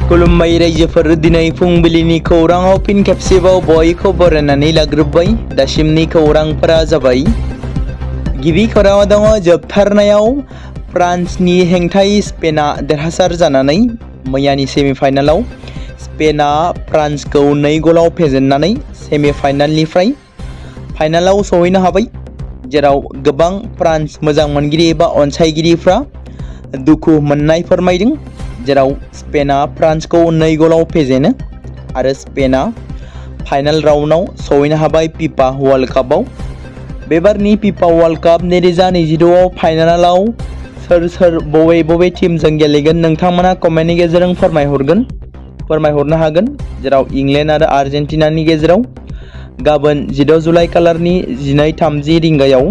खुलुमबाय रायजोफोर दिनै फुंबिलिनि खौराङाव फिन खेबसेबाव बयखौ बरायनानै लाग्रोबाय। दासिमनि खौरांफोरा जाबाय। गिबि खौराङाव दङ जोबथारनायाव फ्रान्सनि हेंथायै स्पेनआ देरहासार जानानै मैयानि सेमिफाइनालाव स्पेनआ फ्रान्सखौ 2 गलाव फेजेननानै सेमिफाइनालनिफ्राय फाइनालाव सौहैनो हाबाय, जेराव गोबां फ्रान्स मोजां मोनगिरि एबा अनसायगिरिफ्रा दुखु मोननाय फोरमायदों, जेराव स्पेनआ फ्रान्सखौ 2 गलाव फेजेनो आरो स्पेनआ फाइनाल राउन्डआव सौहैनो हाबाय फिफा वर्ल्ड कापआव। बेबारनि फिफा वर्ल्ड काप 2026 फाइनालाव सोर बबे टीमजों गेलेगोन नोंथांमोना कमेन्टनि गेजेरजों फोरमायहरनो हागोन, जेराव इंलेन्ड आरो आर्जेन्टिनानि गेजेराव गाबोन 16 जुलाइ खालारनि 12:30 रिंगायाव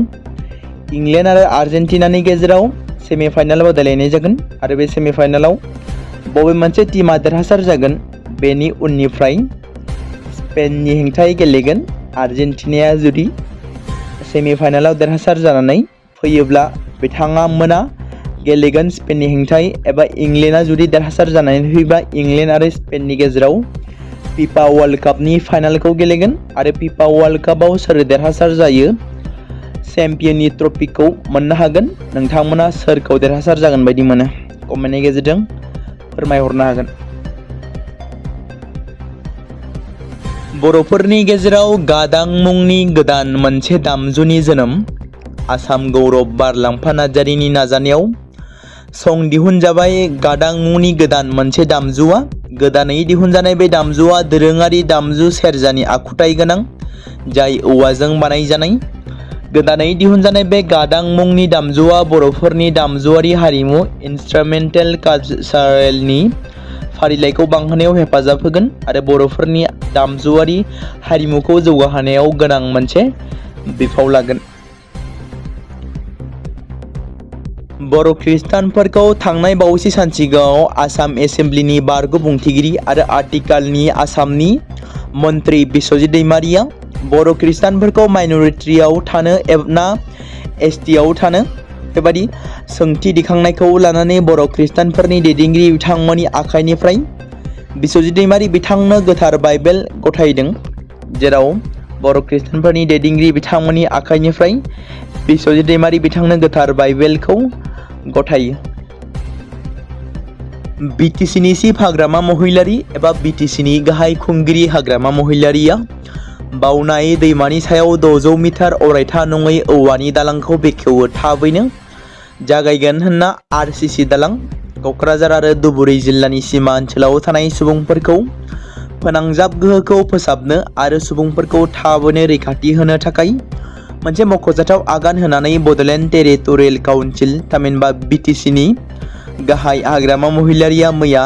इंलेन्ड आरो आर्जेन्टिनानि गेजेराव सेमिफाइनाल बादायलायनाय जागोन आरो बे सेमिफाइनालाव बबे मोनसे टीमा देरहासार जागोन बेनि उननिफ्राय स्पेननि हेंथायै गेलेगोन। आर्जेन्टिनाया जुदि सेमिफाइनालाव देरहासार जानानै फैयोब्ला बिथांमोना गेलेगोन स्पेननि हेंथायै, एबा इंलेन्डआ जुदि देरहासार जानानै फैयोब्ला इंलेन्ड आरो स्पेननि गेजेराव फिफा वर्ल्ड कापनि फाइनालखौ गेलेगोन आरो फिफा वर्ल्ड कापआव सोर देरहासार जायो चेम्पियननि ट्रफिखौ मोननो हागोन। नोंथांमोना सोरखौ देरहासार जागोन बायदि मोनो कमेन्टनि गेजेरजों फोरमायहरनो हागोन। बर'फोरनि गेजेराव गादां मुंनि गोदान मोनसे दामजुनि जोनोम। आसाम गौरब बारलांफा नार्जारिनि नाजानायाव सं दिहुनजाबाय गादां मुंनि गोदान मोनसे दामजुआ। गोदानै दिहुनजानाय बे दामजुआ दोरोङारि दामजु सेरजानि आखुथाय गोनां, जाय औवाजों बानायजानाय। गोदानै दिहुनजानाय बे गादां मुंनि दामजुआ बर'फोरनि दामजुआरि हारिमु इन्स्ट्रुमेन्टेल कालचारेलनि फारिलाइखौ बांहोनायाव हेफाजाब होगोन आरो बर'फोरनि दामजुआरि हारिमुखौ जौगाहोनायाव गोनां मोनसे बिफाव लागोन। बर' खृष्टानफोरखौ थांनाय बावैसो सान सिगाङाव आसाम एसेम्ब्लिनि बारग' बुंथिगिरि आरो आथिखालनि आसामनि मन्त्रि बिस्वजित दैमारिया बर' खृष्टानफोरखौ माइन'रिटियाव थानो ना एसटिआव थानो बेबादि सोंथि दिखांनायखौ लानानै बर' खृष्टानफोरनि दैदेनगिरि बिथांमोननि आखाइनिफ्राय बिस्वजित दैमारि बिथांनो गोथार बाइबेल गथायदों, जेराव बर' खृष्टानफोरनि दैदेनगिरि बिथांमोननि आखाइनिफ्राय बिस्वजित दैमारि बिथांनो गोथार बाइबेलखौ गथायो। बिटिसिनि चिफ हाग्रामा महिलारि एबा बिटिसिनि गाहाय खुंगिरि हाग्रामा महिलारिया बावनाय दैमानि सायाव 600 मिटार अरायथा नङै औवानि दालांखौ बेखेवो थाबैनो जागायगोन होनना आरसिसि दालां क'क्राझार आरो धुबुरी जिल्लानि सिमा ओनसोलाव थानाय सुबुंफोरखौ फोनांजाब गोहोखौ फोसाबनो आरो सुबुंफोरखौ थाबैनो रैखाथि होनो थाखाय मोनसे मख'जाथाव आगान होनानै बड'लेण्ड टेरिटरियेल काउन्सिल थामहिनबा बिटिसिनि गाहाय हाग्रामा महिलारिया मैया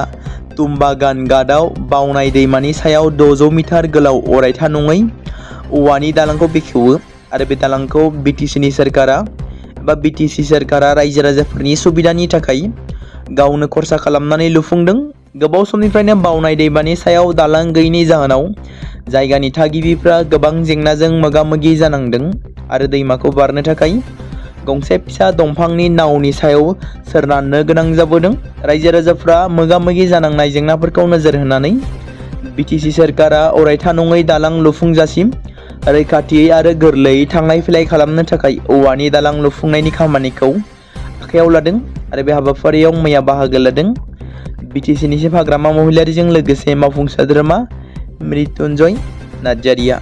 तुम्बागान घाटआव बावनाय दैमानि सायाव 600 मिटार गोलाव अरायथा नङै औवानि दालांखौ बेखेवो आरो बे दालांखौ बिटिसिनि सोरखारा एबा बिटिसि सोरखारा रायजो राजाफोरनि सुबिदानि थाखाय गावनो खरसा खालामनानै लुफुंदों। गोबाव समनिफ्रायनो बावनाय दैमानि सायाव दालां गैयैनि जाहोनाव जायगानि थागिबिफ्रा गोबां जेंनाजों मोगा-मोगि जानांदों आरो दैमाखौ बारनो थाखाय गंसे फिसा दंफांनि नावनि सायाव सोनारनो गोनां जाबोदों। रायजो राजाफ्रा मोगा-मोगि जानांनाय जेंनाफोरखौ नोजोर होनानै बिटिसि सोरखारा अरायथा नङै दालां लुफुंजासिम रैखाथियै आरो गोरलैयै थांलाय फैलाय खालामनो थाखाय औवानि दालां लुफुंनायनि खामानिखौ आखायाव लादों आरो बे हाबाफारियाव मैया बाहागो लादों बिटिसिनि चिफ हाग्रामा महिलारिजों लोगोसे मावफुं सोद्रोमा मृत्युन्जय नार्जारिया।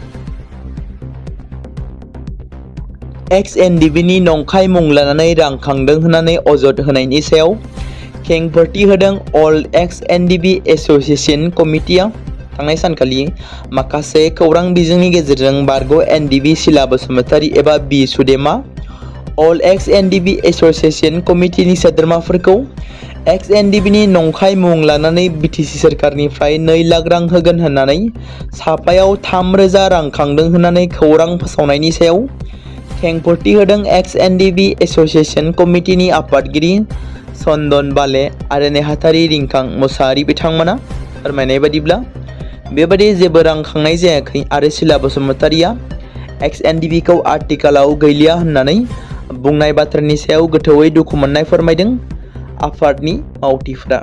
एक्स-एनडिबिनि नंखाय मुं लानानै रां खांदों होननानै अजद होनायनि सायाव खेंफोरथि होदों अल एक्स-एनडिबि एस'सिएशन कमिटिआ। थांनाय सानखालि माखासे खौरां बिजोंनि गेजेरजों बारग' एनडिबि सिला बसुमतारी एबा बि सुदेमा अल एक्स-एनडिबि एस'सिएशन कमिटिनि सोद्रोमाफोरखौ एक्स-एनडिबिनि नंखाय मुं लानानै बिटिसि सोरखारनिफ्राय 2 लाख रां होगोन होननानै साफायाव 3,000 रां खांदों होननानै खौरां फोसावनायनि सायाव खेंफोरथि होदों एक्स-एनडिबि एस'सिएशन कमिटिनि आफादगिरि चन्दन बाले आरो नेहाथारि रिंखां मुसाहारि बिथांमोना फोरमायनाय बादिब्ला बेबादि जेबो रां खांनाय जायाखै आरो सिला बसुमतारीया एक्स-एनडिबिखौ आथिखालाव गैलिया होननानै बुंनाय बाथ्रानि सायाव गोथौयै दुखु मोननाय फोरमायदों आफादनि मावथिफोरा।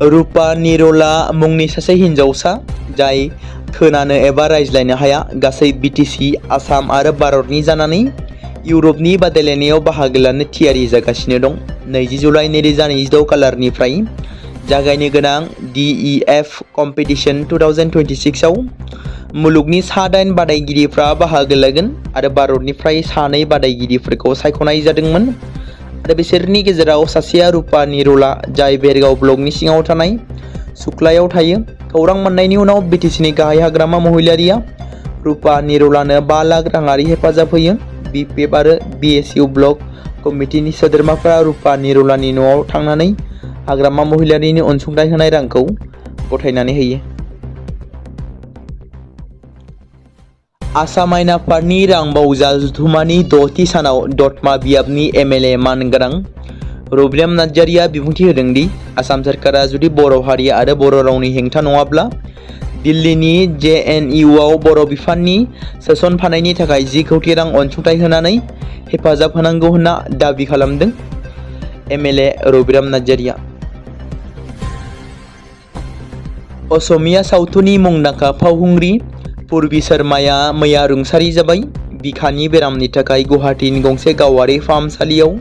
रुपा निरला मुंनि सासे हिनजावसा जाय खोनानो एबा रायज्लायनो हाया गासै बिटिसि आसाम आरो भारतनि जानानै इउरपनि बादायलायनायाव बाहागो लानो थियारि जागासिनो दं। 20 जुलाइ 2026 खालारनिफ्राय जागायनो गोनां DEF कम्पिटिशन 2026 आव मुलुगनि 9 बादायगिरिफ्रा बाहागो लागोन आरो भारतनिफ्राय 2 बादायगिरिफोरखौ सायख'नाय जादोंमोन आरो बिसोरनि गेजेराव सासेया रुपा निरला जाय बेरगाव ब्लकनि सिङाव थानाय सुक्लायाव थायो। खौरां मोननायनि उनाव बिटिसिनि गाहाय हाग्रामा महिलारिया रुपा निरलानो 5 लाख राङारि हेफाजाब होयो। BPF आरो BSU ब्लक कमिटिनि सोद्रोमाफोरा रुपा निरलानि न'आव थांनानै हाग्रामा महिलारिनि अनसुंथाइ होनाय रांखौ गथायनानै होयो। आसाम आयेन आफादनि रां बावजा जथुम्मानि 6थि सानाव दतमा बियाबनि MLA मानगोनां रबिराम नार्जारिया बिबुंथि होदों दि आसाम सोरखारा जुदि बर' हारि आरो बर' रावनि हेंथा नङाब्ला दिल्लीनि JNU आव बर' बिफाननि सोसनफानायनि थाखाय 10 कोटी रां अनसुंथाइ होनानै हेफाजाब होनांगौ होनना दाबि खालामदों MLA रबिराम नार्जारिया। असमिया सावथुननि मुंदांखा फावखुंग्रि पूर्वी शर्माया मैया रुंसारि जाबाय। बिखानि बेरामनि थाखाय गुवाहाटीनि गंसे गावारि फाहामसालियाव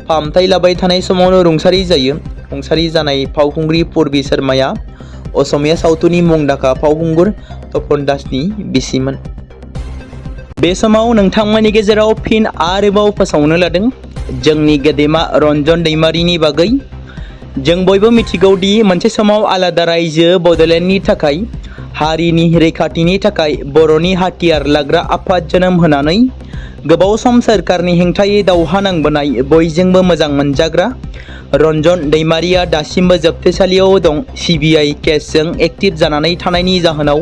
फाहामथाय लाबाय थानाय समावनो रुंसारि जायो। रुंसारि जानाय फावखुंग्रि पूर्वी शर्माया असमिया सावथुननि मुंदांखा फावखुंगुर तपन दासनि बिसिमोन। बे समाव नोंथांमोननि गेजेराव फिन आरोबाव फोसावनो लादों जोंनि गेदेमा रन्जन दैमारिनि बागै। जों बयबो मिथिगौ दि मोनसे समाव आलादा रायजो बड'लेण्डनि थाखाय हारिनि रैखाथिनि थाखाय बर'नि हाथियार लाग्रा आफाद जोनोम होनानै गोबाव सम सोरखारनि हेंथायै दावहा नांबोनाय बयजोंबो मोजां मोनजाग्रा रन्जन दैमारिया दासिमबो जोबथेसालियाव दं। CBI केसजों एक्टिभ जानानै थानायनि जाहोनाव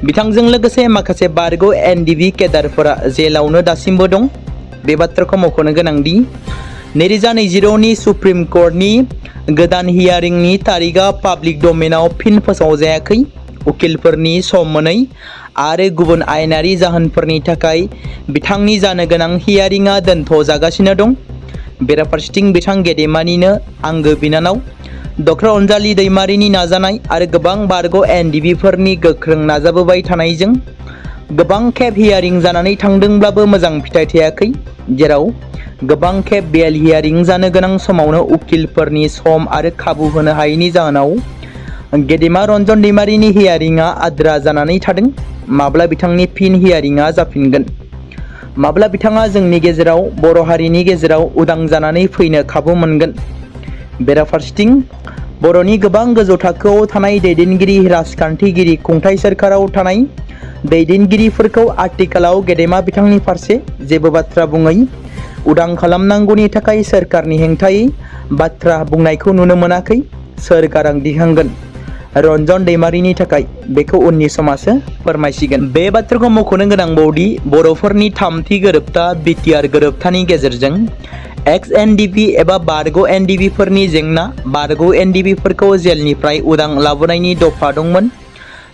बिथांजों लोगोसे माखासे बारग' NDB केडारफोरा जेलावनो दासिमबो दं। बे बाथ्राखौ मख'नो गोनांदि 2022 नि सुप्रिम कर्टनि गोदान हियारिंनि तारिखआ पाब्लिक डमेनाव फिन फोसावजायाखै। उकिलफोरनि सम मोनै आरो गुबुन आयेनारि जाहोनफोरनि थाखाय बिथांनि जानो गोनां हियारिंआ दोनथ'जागासिनो दं। बेराफारसेथिं बिथां गेदेमानिनो आंगो बिनानाव डक्टर अनजालि दैमारिनि नाजानाय आरो गोबां बारग' NDBफोरनि गोख्रों नाजाबोबाय थानायजों गोबां खेब हियारिं जानानै थांदोंब्लाबो मोजां फिथाइ थायाखै, जेराव गोबां खेब बेल हियारिं जानो गोनां समावनो उकिलफोरनि सम आरो खाबु होनो हायैनि जाहोनाव गेदेमा रन्जन दैमारिनि हियारिंआ आद्रा जानानै थादों। माब्ला बिथांनि फिन हियारिंआ जाफिनगोन? माब्ला बिथाङा जोंनि गेजेराव बर' हारिनि गेजेराव उदां जानानै फैनो खाबु मोनगोन? बेराफारसेथिं बर'नि गोबां गोजौ थाखोआव थानाय दैदेनगिरि राजखान्थिगिरि खुंथाय सोरखाराव थानाय दैदेनगिरिफोरखौ आथिखालाव गेदेमा बिथांनि फारसे जेबो बाथ्रा बुङै उदां खालामनांगौनि थाखाय सोरखारनि हेंथायै बाथ्रा बुंनायखौ नुनो मोनाखै। सोर गारां दिखांगोन रन्जन दैमारिनि थाखाय बेखौ उननि समासो फोरमायसिगोन। बे बाथ्राखौ मख'नो गोनांबावदि बर'फोरनि थामथि गोरोबथा BTR गोरोबथानि गेजेरजों ex-NDB एबा बारग' NDBफोरनि जेंना बारग' NDBफोरखौ जेलनिफ्राय उदां लाबोनायनि दफा दंमोन।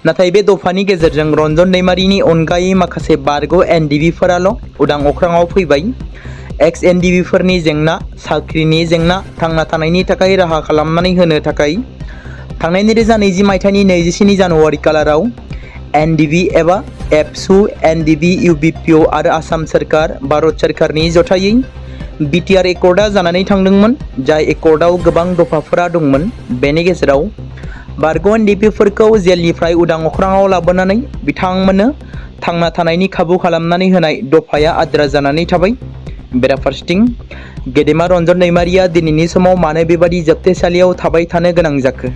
नाथाय बे दफानि गेजेरजों रन्जन दैमारिनि अनगायै माखासे बारग' NDBफोराल' उदां अख्राङाव फैबाय। ex-NDBफोरनि जेंना साख्रिनि जेंना थांना थानायनि थाखाय राहा खालामनानै होनो थाखाय थांनाय 2020 मायथाइनि 27 जानुवारि खालाराव NDB एबा एबसु NDB UBPO आरो आसाम सोरखार भारत सोरखारनि जथायै BTR एकर्डआ जानानै थांदोंमोन, जाय एकर्डआव गोबां दफाफोरा दंमोन। बेनि गेजेराव बारग' NDBफोरखौ जेलनिफ्राय उदां अख्राङाव लाबोनानै बिथांमोननो थांना थानायनि खाबु खालामनानै होनाय दफाया आद्रा जानानै थाबाय। बेराफारसेथिं गेदेमा रन्जन दैमारिया दिनैनि समाव मानो बेबादि जोबथेसालियाव थाबाय थानो गोनां जाखो?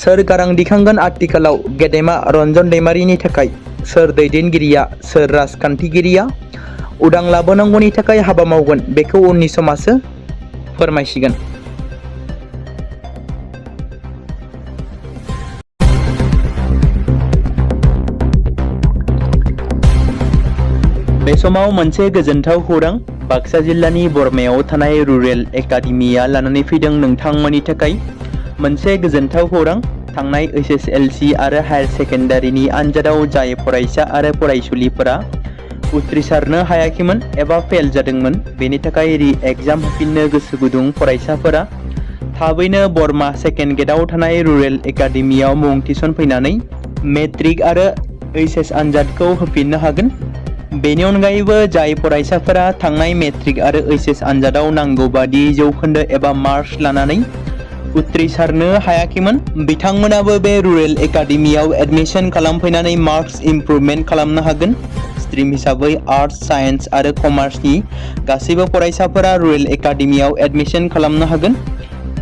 सोर गारां दिखांगोन आथिखालाव गेदेमा रन्जन दैमारिनि थाखाय? सोर दैदेनगिरिया सोर राजखान्थिगिरिया उदां लाबोनांगौनि थाखाय हाबा मावगोन बेखौ उननि समासो फोरमायसिगोन। बे समाव मोनसे गोजोनथाव खौरां बाक्सा जिल्लानि बरमायाव थानाय रुरेल एकाडेमिया लानानै फैदों नोंथांमोननि थाखाय मोनसे गोजोनथाव खौरां। थांनाय SSLC आरो हायार सेकेन्डारिनि आनजादाव जाय फरायसा आरो फरायसुलिफोरा उथ्रिसारनो हायाखैमोन एबा फेल जादोंमोन, बेनि थाखाय रि-एग्जाम होफिननो गोसो गुदुं फरायसाफोरा थाबैनो बरमा सेकेन्ड गेटआव थानाय रुरेल एकाडेमियाव मुं थिसनफैनानै मेट्रिक आरो एचएस आनजादखौ होफिननो हागोन। बेनि अनगायैबो जाय फरायसाफोरा थांनाय मेट्रिक आरो एचएस आनजादाव नांगौ बादि जौखोन्दो एबा मार्क्स लानानै उथ्रिसारनो हायाखैमोन, बिथांमोनाबो बे रुरेल एकाडेमियाव एडमिशन खालामफैनानै मार्क्स इमप्रुभमेन्ट खालामनो हागोन। स्ट्रिम हिसाबै आर्ट्स, साइन्स आरो कमार्सनि गासैबो फरायसाफोरा रुरेल एकाडेमियाव एडमिशन खालामनो हागोन।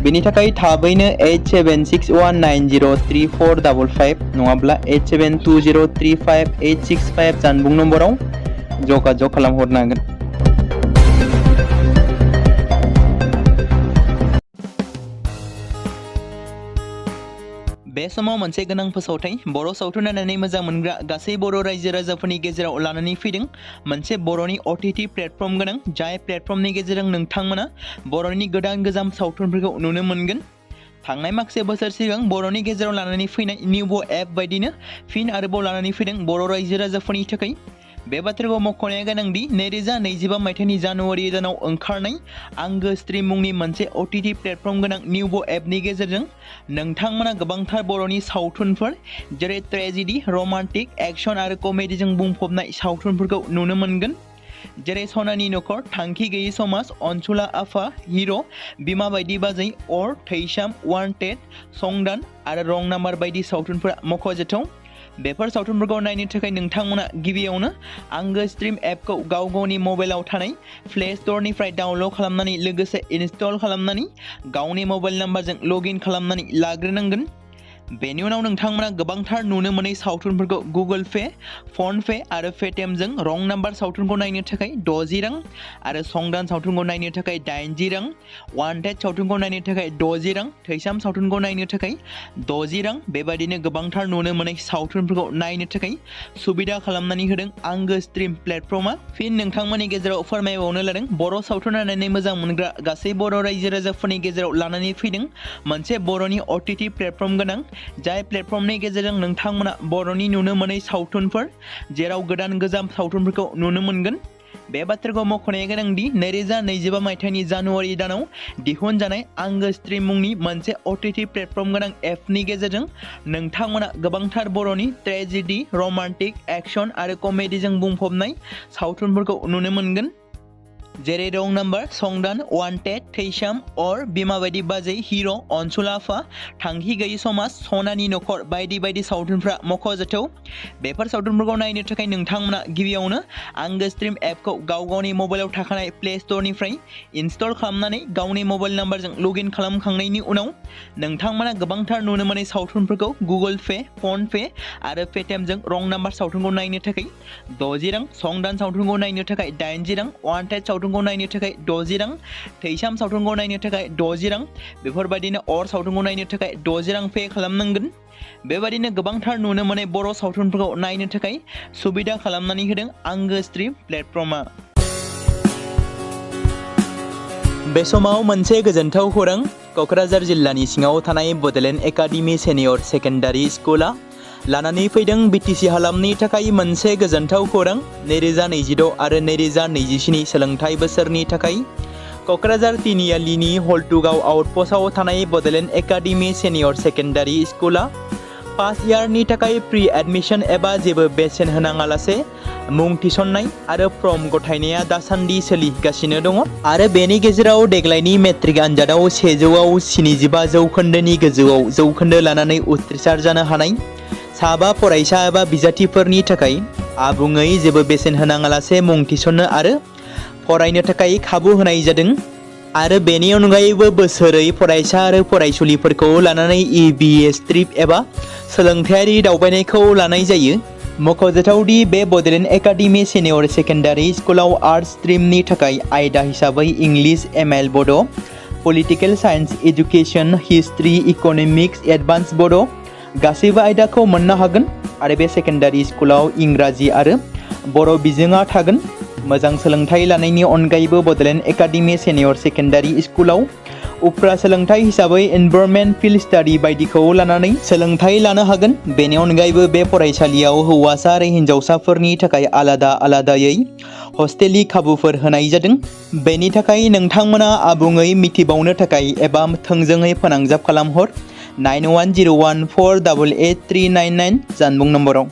बेनि थाखाय थाबैनो 8761903455 नङाब्ला 87203585 जानबुं नम्बराव जगाजग खालामहरनो हागोन। बे समाव मोनसे गोनां फोसावथाय बर' सावथुन नायनानै मोजां मोनग्रा गासै बर' रायजो राजाफोरनि गेजेराव लानानै फैदों मोनसे बर'नि OTT प्लेटफर्म गोनां, जाय प्लेटफर्मनि गेजेरजों नोंथांमोना बर'नि गोदान गोजाम सावथुनफोरखौ नुनो मोनगोन। थांनाय माखासे बोसोर सिगां बर'नि गेजेराव लानानै फैनाय निउबो एप बायदिनो फिन आरोबाव लानानै फैदों बर' रायजो राजाफोरनि थाखाय। बे बाथ्राखौ मख'नाया गोनांदि 2025 मायथाइनि जानुवारि दानाव ओंखारनाय आंगो स्ट्रिम मुंनि मोनसे OTT प्लेटफर्म गोनां निउबो एपनि गेजेरजों नोंथांमोना गोबांथार बर'नि सावथुनफोर जेरै ट्रेजेडि, रमान्टिक, एक्शन आरो कमेडिजों बुंफबनाय सावथुनफोरखौ नुनो मोनगोन। जेरै सनानि नखर, थांखि गैयै समाज, अनसुला आफा, हिर', बिमा बायदि बाजै, अर, थैसाम, वान्टेड, संदान आरो रं नाम्बार बायदि सावथुनफोरा मख'जाथाव। बेफोर सावथुनफोरखौ नायनो थाखाय नोंथांमोना गिबियावनो आंगो स्ट्रिम एपखौ गावनि मबाइलाव थानाय प्ले स्ट'रनिफ्राय डाउनल'ड खालामनानै लोगोसे इनस्टल खालामनानै गावनि मबाइल नाम्बारजों लगइन खालामनानै लाग्रोनांगोन। बेनि उनाव नोंथांमोना गोबांथार नुनो मोनै सावथुनफोरखौ गुगोल पे, फन पे आरो पेटिएमजों रं नाम्बार सावथुनखौ नायनो थाखाय 60 रां आरो संदान सावथुनखौ नायनो थाखाय 80 रां, वान्टेड सावथुनखौ नायनो थाखाय 60 रां, थैसाम सावथुनखौ नायनो थाखाय 60 रां बेबायदिनो गोबांथार नुनो मोनै सावथुनफोरखौ नायनो थाखाय सुबिदा खालामनानै होदों आंगो स्ट्रिम प्लेटफर्मा। फिन नोंथांमोननि गेजेराव फोरमायबावनो लादों बर' सावथुन नायनानै मोजां मोनग्रा गासै बर' रायजो राजाफोरनि गेजेराव लानानै फैदों मोनसे बर'नि OTT प्लेटफर्म गोनां, जाय प्लेटफर्मनि गेजेरजों नोंथांमोना बर'नि नुनो मोनै सावथुनफोर जेराव गोदान गोजाम सावथुनफोरखौ नुनो मोनगोन। बे बाथ्राखौ मख'नाया गोनांदि 2025 मायथाइनि जानुवारि दानाव दिहुनजानाय आंगो स्ट्रिम मुंनि मोनसे OTT प्लेटफर्म गोनां एपनि गेजेरजों नोंथांमोना गोबांथार बर'नि ट्रेजेडि, रमान्टिक, एक्शन आरो कमेडिजों बुंफबनाय सावथुनफोरखौ नुनो मोनगोन। जेरै रं नाम्बार, संदान, वान्टेड, थैसाम, अर, बिमा बायदि बाजै, हिर', अनसुला आफा, थांखि गैयै समाज, सनानि नखर बायदि बायदि सावथुनफ्रा मख'जाथाव। बेफोर सावथुनफोरखौ नायनो थाखाय नोंथांमोना गिबियावनो आंगो स्ट्रिम एपखौ गावनि मबाइलाव थाखानाय प्ले स्ट'रनिफ्राय इनस्टल खालामनानै गावनि मबाइल नाम्बारजों लगइन खालामखांनायनि उनाव नोंथांमोना गोबांथार नुनो मोनै सावथुनफोरखौ गुगोल पे, फन पे आरो पेटिएमजों रं नाम्बार सावथुनखौ नायनो थाखाय 60 रां, संदान सावथुनखौ नायनो थाखाय 80 रां, वान्टेड सावथुनखौ नायनो थाखाय 60 रां, थैसाम सावथुनखौ नायनो थाखाय 60 रां बेफोरबायदिनो अर सावथुनखौ नायनो थाखाय 60 रां पे खालामनांगोन। बेबायदिनो गोबांथार नुनो मोनै बर' सावथुनफोरखौ नायनो थाखाय सुबिदा खालामनानै होदों आंगो स्ट्रिम प्लेटफर्मा। बे समाव मोनसे गोजोनथाव खौरां, क'क्राझार जिल्लानि सिङाव थानाय बड'लेण्ड एकाडेमि सिनियर सेकेन्डारि स्कुला लानानै फैदों BTC हालामनि थाखाय मोनसे गोजोनथाव खौरां। 2026 आरो 2027 सोलोंथाइ बोसोरनि थाखाय क'क्राझार तिनिआलिनि हल्टुगाव आउटपस्टआव थानाय बड'लेण्ड एकाडेमि सिनियर सेकेन्डारि स्कुला फार्स्ट इयारनि थाखाय प्रि एडमिशन एबा जेबो बेसेन होनाङालासे मुं थिसननाय आरो फर्म गथायनाया दासान्दि सोलिगासिनो दङ आरो बेनि गेजेराव देग्लायनि मेट्रिक आनजादाव 100आव 75 जौखोन्दोनि गोजौआव जौखोन्दो लानानै उथ्रिसार जानो हानाय साबा फरायसा एबा बिजाथिफोरनि थाखाय आबुङै जेबो बेसेन होनाङालासे मुं थिसननो आरो फरायनो थाखाय खाबु होनाय जादों आरो बेनि अनगायैबो बोसोरै फरायसा आरो फरायसुलिफोरखौ लानानै EBS ट्रिप एबा सोलोंथायारि दावबायनायखौ लानाय जायो। मख'जाथावदि बे बड'लेण्ड एकाडेमि सिनियर सेकेन्डारि स्कुलाव आर्ट्स स्ट्रिमनि थाखाय आयदा हिसाबै इंलिश, ML बड', political science, education, history, economics, advance बड' गासैबो आयदाखौ मोननो हागोन आरो बे सेकेन्डारि स्कुलाव इंराजि आरो बर' बिजोङा थागोन। मोजां सोलोंथाइ लानायनि अनगायैबो बड'लेण्ड एकाडेमि सिनियर सेकेन्डारि स्कुलाव उफ्रा सोलोंथाइ हिसाबै एनभायरनमेन्ट फिल्ड स्टाडि बायदिखौ लानानै सोलोंथाइ लानो हागोन। बेनि अनगायैबो बे फरायसालियाव हौवासा आरो हिन्जावसाफोरनि थाखाय आलादा आलादायै हस्टेलनि खाबुफोर होनाय जादों। बेनि थाखाय नोंथांमोना आबुङै मिथिबावनो थाखाय एबा थोंजोङै फोनांजाब खालामहर 9101488399 जानबुं नम्बराव।